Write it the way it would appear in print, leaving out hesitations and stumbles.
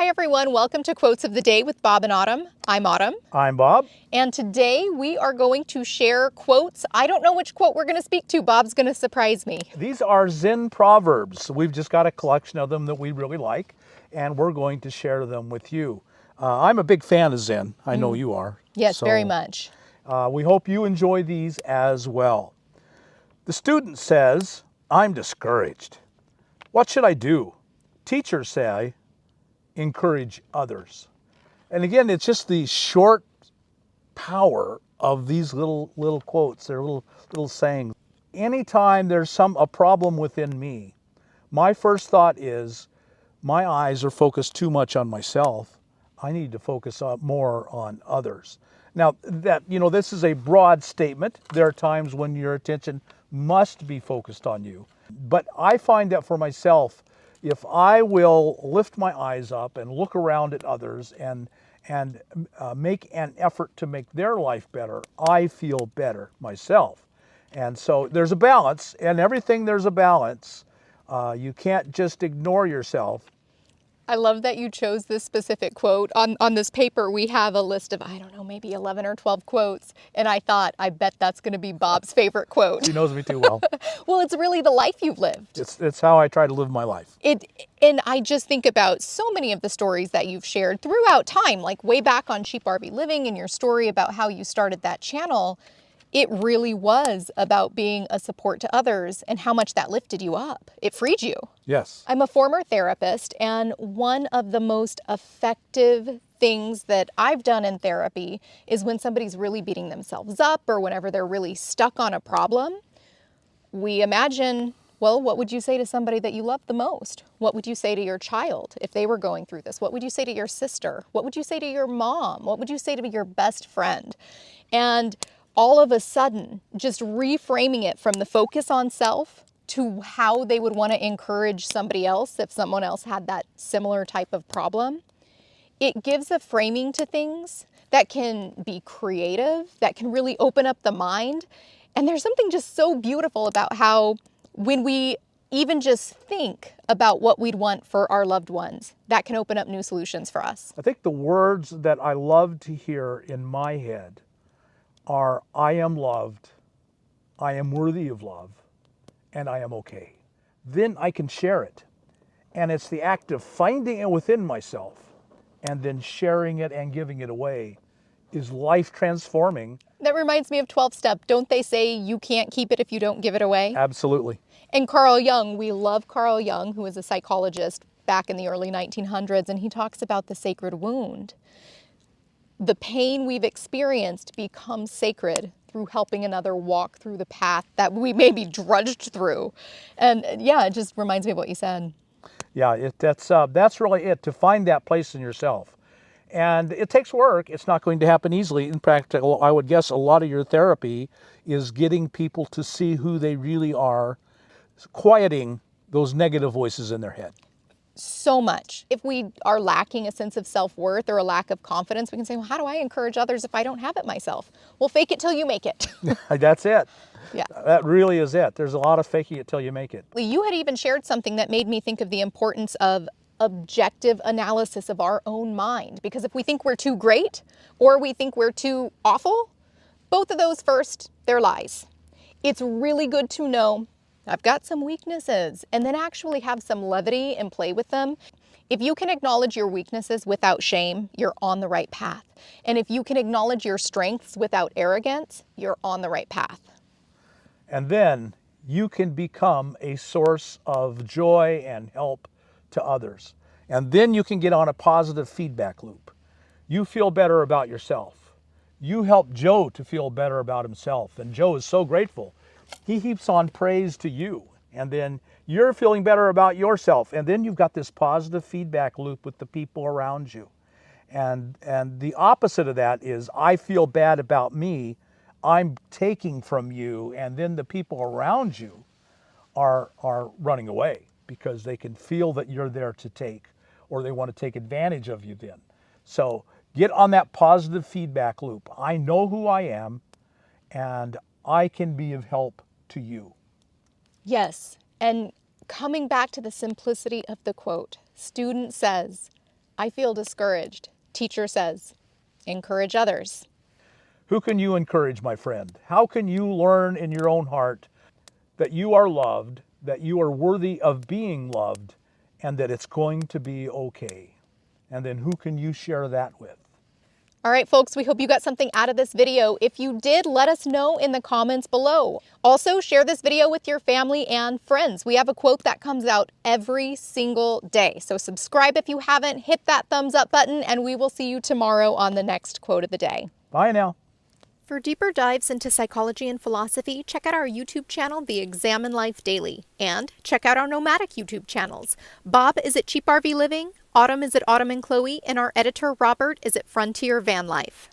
Hi everyone, welcome to Quotes of the Day with Bob and Autumn. I'm Autumn. I'm Bob. And today we are going to share quotes. I don't know which quote we're going to speak to. Bob's going to surprise me. These are Zen Proverbs. We've just got a collection of them that we really like, and we're going to share them with you. I'm a big fan of Zen. I know you are. Yes, very much. We hope you enjoy these as well. The student says, I'm discouraged. What should I do? Teachers say, encourage others. And again, it's just the short power of these little quotes. They're little sayings. Anytime there's a problem within me, my first thought is my eyes are focused too much on myself. I need to focus more on others. Now this is a broad statement. There are times when your attention must be focused on you. But I find that for myself, if I will lift my eyes up and look around at others and make an effort to make their life better, I feel better myself. And so there's a balance, and everything there's a balance. You can't just ignore yourself. I love that you chose this specific quote. On this paper, we have a list of, I don't know, maybe 11 or 12 quotes. And I thought, I bet that's going to be Bob's favorite quote. She knows me too well. Well, it's really the life you've lived. It's how I try to live my life. And I just think about so many of the stories that you've shared throughout time, like way back on CheapRVLiving and your story about how you started that channel. It really was about being a support to others and how much that lifted you up. It freed you. Yes. I'm a former therapist, and one of the most effective things that I've done in therapy is when somebody's really beating themselves up or whenever they're really stuck on a problem, we imagine, well, what would you say to somebody that you love the most? What would you say to your child if they were going through this? What would you say to your sister? What would you say to your mom? What would you say to your best friend? And all of a sudden, just reframing it from the focus on self to how they would want to encourage somebody else if someone else had that similar type of problem, it gives a framing to things that can be creative, that can really open up the mind. And there's something just so beautiful about how when we even just think about what we'd want for our loved ones, that can open up new solutions for us. I think the words that I love to hear in my head are, I am loved, I am worthy of love, and I am okay. Then I can share it. And it's the act of finding it within myself and then sharing it and giving it away is life transforming. That reminds me of 12-step. Don't they say you can't keep it if you don't give it away? Absolutely. And Carl Jung, we love Carl Jung, who was a psychologist back in the early 1900s, and he talks about the sacred wound. The pain we've experienced becomes sacred through helping another walk through the path that we may be drudged through. And yeah, it just reminds me of what you said. Yeah, that's really it, to find that place in yourself. And it takes work. It's not going to happen easily. In fact, I would guess a lot of your therapy is getting people to see who they really are, quieting those negative voices in their head. So much. If we are lacking a sense of self-worth or a lack of confidence, we can say, well, how do I encourage others if I don't have it myself? Well, fake it till you make it. That's it. Yeah. That really is it. There's a lot of faking it till you make it. You had even shared something that made me think of the importance of objective analysis of our own mind. Because if we think we're too great or we think we're too awful, both of those first, they're lies. It's really good to know I've got some weaknesses and then actually have some levity and play with them. If you can acknowledge your weaknesses without shame, you're on the right path. And if you can acknowledge your strengths without arrogance, you're on the right path. And then you can become a source of joy and help to others. And then you can get on a positive feedback loop. You feel better about yourself. You help Joe to feel better about himself. And Joe is so grateful. He heaps on praise to you. And then you're feeling better about yourself. And then you've got this positive feedback loop with the people around you. And the opposite of that is, I feel bad about me. I'm taking from you, and then the people around you are running away because they can feel that you're there to take, or they want to take advantage of you then. So get on that positive feedback loop. I know who I am, and I can be of help to you. Yes, and coming back to the simplicity of the quote, student says, I feel discouraged. Teacher says, encourage others. Who can you encourage, my friend? How can you learn in your own heart that you are loved, that you are worthy of being loved, and that it's going to be okay? And then who can you share that with? All right, folks, we hope you got something out of this video. If you did, let us know in the comments below. Also, share this video with your family and friends. We have a quote that comes out every single day. So subscribe if you haven't, hit that thumbs up button, and we will see you tomorrow on the next quote of the day. Bye now. For deeper dives into psychology and philosophy, check out our YouTube channel, The Examine Life Daily, and check out our Nomadic YouTube channels. Bob is at CheapRVLiving, Autumn is at Autumn and Chloe, and our editor Robert is at Frontier Van Life.